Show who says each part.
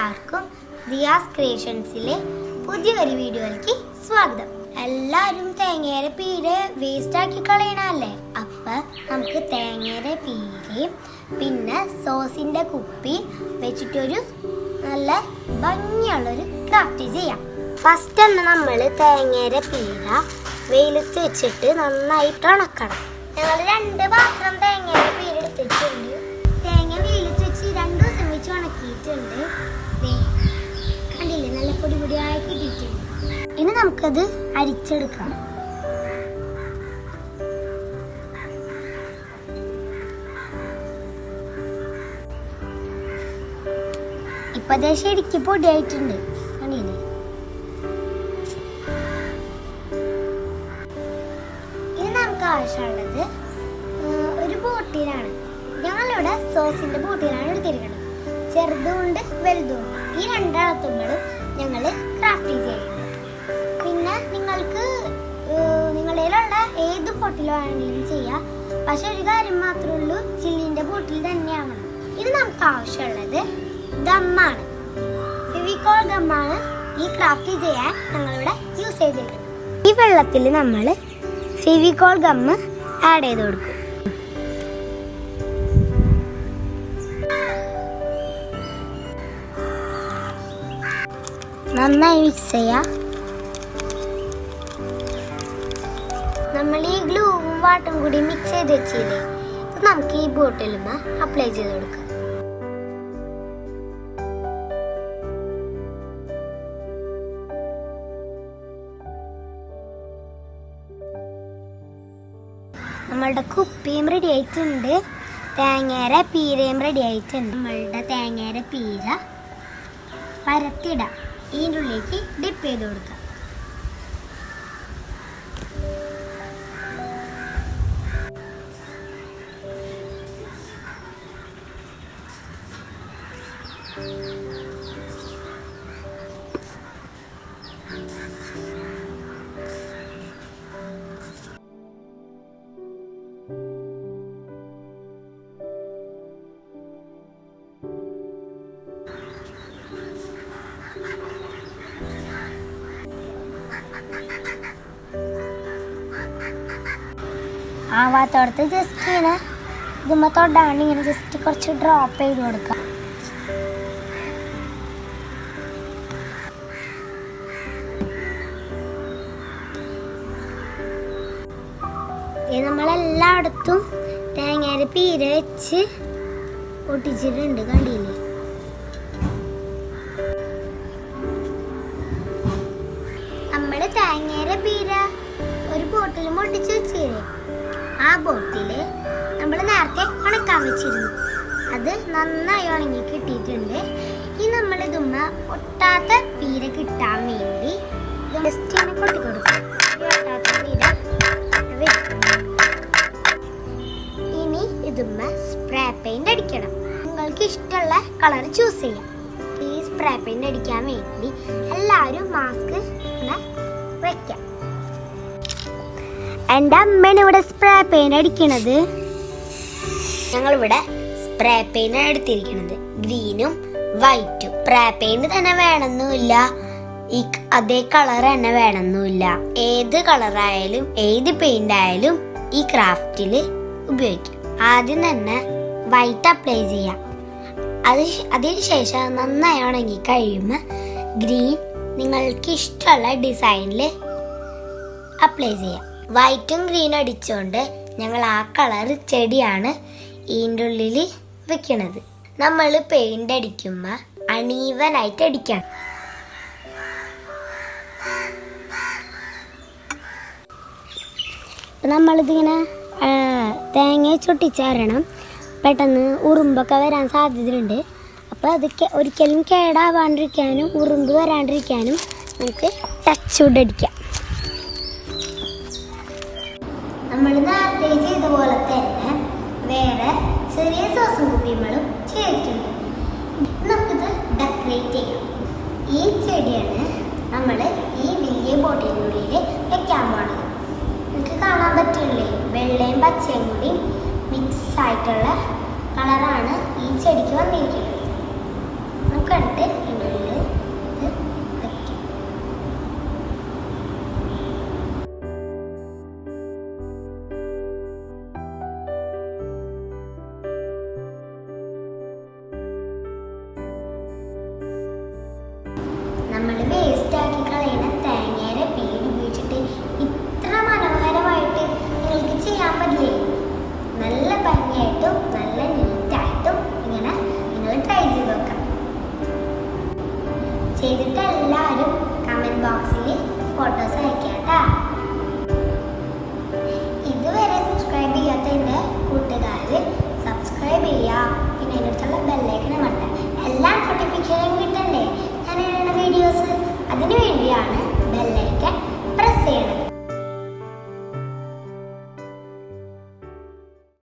Speaker 1: എല്ലാവർക്കും ദിയാസ് ക്രിയേഷൻസിലെ പുതിയൊരു വീഡിയോയിലേക്ക് സ്വാഗതം. എല്ലാവരും തേങ്ങയുടെ പീര് വേസ്റ്റ് ആക്കി കളയണല്ലേ. അപ്പം നമുക്ക് തേങ്ങയുടെ പീരയും പിന്നെ സോസിൻ്റെ കുപ്പി വെച്ചിട്ടൊരു നല്ല ഭംഗിയുള്ളൊരു ക്രാഫ്റ്റ് ചെയ്യാം. ഫസ്റ്റ് തന്നെ നമ്മൾ തേങ്ങയുടെ പീര വെയിലത്ത് വെച്ചിട്ട് നന്നായിട്ട് ഉണക്കണം. ഞങ്ങൾ 2 പാത്രം തേങ്ങയുടെ പീര എടുത്തിട്ടുണ്ട്. തേങ്ങ വെയിലത്ത് വെച്ച് 2 ദിവസം വെച്ച് ഉണക്കിയിട്ടുണ്ട്. കണ്ടില്ലേ, നല്ല പൊടി പൊടിയായി കിട്ടിയിട്ടുണ്ട്. ഇനി നമുക്കത് അരിച്ചെടുക്കാം. ഇപ്പൊ ശരിക്ക് പൊടിയായിട്ടുണ്ട്. കണ്ടില്ലേ, ഇനി നമുക്ക് ആവശ്യമുള്ളത് ഒരു ബോട്ടിലാണ്. ഞങ്ങളിവിടെ സോസിന്റെ ബോട്ടിലാണ് എടുത്തിരിക്കുന്നത്. ചെറുതുകൊണ്ട് വലുതുകൊണ്ട് ഈ 2 അളത്തുമ്പോഴും ഞങ്ങൾ ക്രാഫ്റ്റ് ചെയ്യുന്നുണ്ട്. പിന്നെ നിങ്ങൾക്ക് നിങ്ങളുടെയിലുള്ള ഏത് ബോട്ടിൽ വേണമെങ്കിലും ചെയ്യാം. പക്ഷെ ഒരു കാര്യം മാത്രമേ ഉള്ളൂ, ചില്ലിന്റെ ബോട്ടിൽ തന്നെയാവണം. ഇത് നമുക്ക് ആവശ്യമുള്ളത് ഗമ്മാണ്. ഫെവിക്കോൾ ഗമ്മാണ് ഈ ക്രാഫ്റ്റ് ചെയ്യാൻ ഞങ്ങളിവിടെ യൂസ് ചെയ്തിരിക്കുന്നത്. ഈ വെള്ളത്തിൽ നമ്മൾ ഫെവിക്കോൾ ഗമ്മ് ആഡ് ചെയ്ത് കൊടുക്കും. നന്നായി മിക്സ് ചെയ്യാം. നമ്മൾ ഈ ഗ്ലൂവും വാട്ടറും കൂടി മിക്സ് ചെയ്ത് വെച്ചില്ലേ, ഇത് നമുക്ക് ഈ ബോട്ടിലുമ അപ്ലൈ ചെയ്ത് കൊടുക്കാം. നമ്മളുടെ കുപ്പിയും റെഡി ആയിട്ടുണ്ട്. തേങ്ങയുടെ പീരയും റെഡി ആയിട്ടുണ്ട്. നമ്മളുടെ തേങ്ങയുടെ പീര പരത്തിടാം. ഇതിൻ്റെ ഉള്ളിലേക്ക് ഡിപ്പ് ചെയ്ത് കൊടുക്കാം. ആവാത്തോടത്ത് ജസ്റ്റ് ഇങ്ങനെ ഇതുമ്മ തൊടാണ്ട് ഇങ്ങനെ ജസ്റ്റ് കുറച്ച് ഡ്രോപ്പ് ചെയ്ത് കൊടുക്കാം. നമ്മളെല്ലായിടത്തും തേങ്ങയുടെ പീര വെച്ച് ഒട്ടിച്ചിട്ടുണ്ട്. കണ്ടില്ലേ, നമ്മള് തേങ്ങയുടെ പീര ഒരു ബോട്ടിലും ഒട്ടിച്ച് വെച്ചില്ലേ, ആ ബോട്ടില് നമ്മൾ നേരത്തെ ഉണക്കാൻ വെച്ചിരുന്നു. അത് നന്നായി ഉണങ്ങി കിട്ടിയിട്ടുണ്ട്. ഇനി നമ്മൾ ഇതുമ്മ ഒട്ടാത്ത പീര കിട്ടാൻ വേണ്ടി ജസ്റ്റ് ഇങ്ങനെ കൊട്ടിക്കൊടുക്കും. ഒട്ടാത്ത പീര ഇനി ഇതുമ്മ സ്പ്രേ പെയിന്റ് അടിക്കണം. നിങ്ങൾക്ക് ഇഷ്ടമുള്ള കളർ ചൂസ് ചെയ്യാം. ഈ സ്പ്രേ പെയിന്റ് അടിക്കാൻ വേണ്ടി എല്ലാവരും മാസ്ക് വെക്കാം. എൻ്റെ അമ്മയാണ് ഇവിടെ സ്പ്രേ പെയിന്റ് അടിക്കണത്. ഞങ്ങളിവിടെ സ്പ്രേ പെയിന്റ് എടുത്തിരിക്കുന്നത് ഗ്രീനും വൈറ്റും. സ്പ്രേ പെയിന്റ് തന്നെ വേണമെന്നില്ല, ഈ അതേ കളർ തന്നെ വേണമെന്നില്ല. ഏത് കളറായാലും ഏത് പെയിന്റ് ആയാലും ഈ ക്രാഫ്റ്റിൽ ഉപയോഗിക്കാം. ആദ്യം തന്നെ വൈറ്റ് അപ്ലൈ ചെയ്യാം. അതിനുശേഷം നന്നായി ഉണങ്ങി കഴിയുമ്പോൾ ഗ്രീൻ നിങ്ങൾക്ക് ഇഷ്ടമുള്ള ഡിസൈനിൽ അപ്ലൈ ചെയ്യാം. വൈറ്റും ഗ്രീനും അടിച്ചുകൊണ്ട് ഞങ്ങൾ ആ കളർ ചെടിയാണ് ഇതിൻ്റെ ഉള്ളിൽ വെക്കണത്. നമ്മൾ പെയിന്റ് അടിക്കുമ്പോൾ അണീവനായിട്ട് അടിക്കണം. നമ്മളിതിങ്ങനെ തേങ്ങ ചൊട്ടിച്ചേരണം. പെട്ടെന്ന് ഉറുമ്പൊക്കെ വരാൻ സാധ്യതയുണ്ട്. അപ്പോൾ അത് ഒരിക്കലും കേടാവാണ്ടിരിക്കാനും ഉറുമ്പ് വരാണ്ടിരിക്കാനും നമുക്ക് ടച്ച് വുഡ് അടിക്കാം. നമ്മൾ നേരത്തെ ചെയ്ത പോലെ തന്നെ വേറെ ചെറിയ സോസും കുപ്പികളും ചെയ്തിട്ടുണ്ട്. നമുക്കിത് ഡെക്കറേറ്റ് ചെയ്യാം. ഈ ചെടിയാണ് നമ്മൾ ഈ വലിയ ബോട്ടിനുള്ളിൽ വെക്കാൻ പോണത്. നിങ്ങൾക്ക് കാണാൻ പറ്റില്ലേ, വെള്ളയും പച്ചയും കൂടി മിക്സ് ആയിട്ടുള്ള കളറാണ് ഈ ചെടിക്ക് വന്നിരിക്കുന്നത്. നമുക്ക് കണ്ടിട്ട്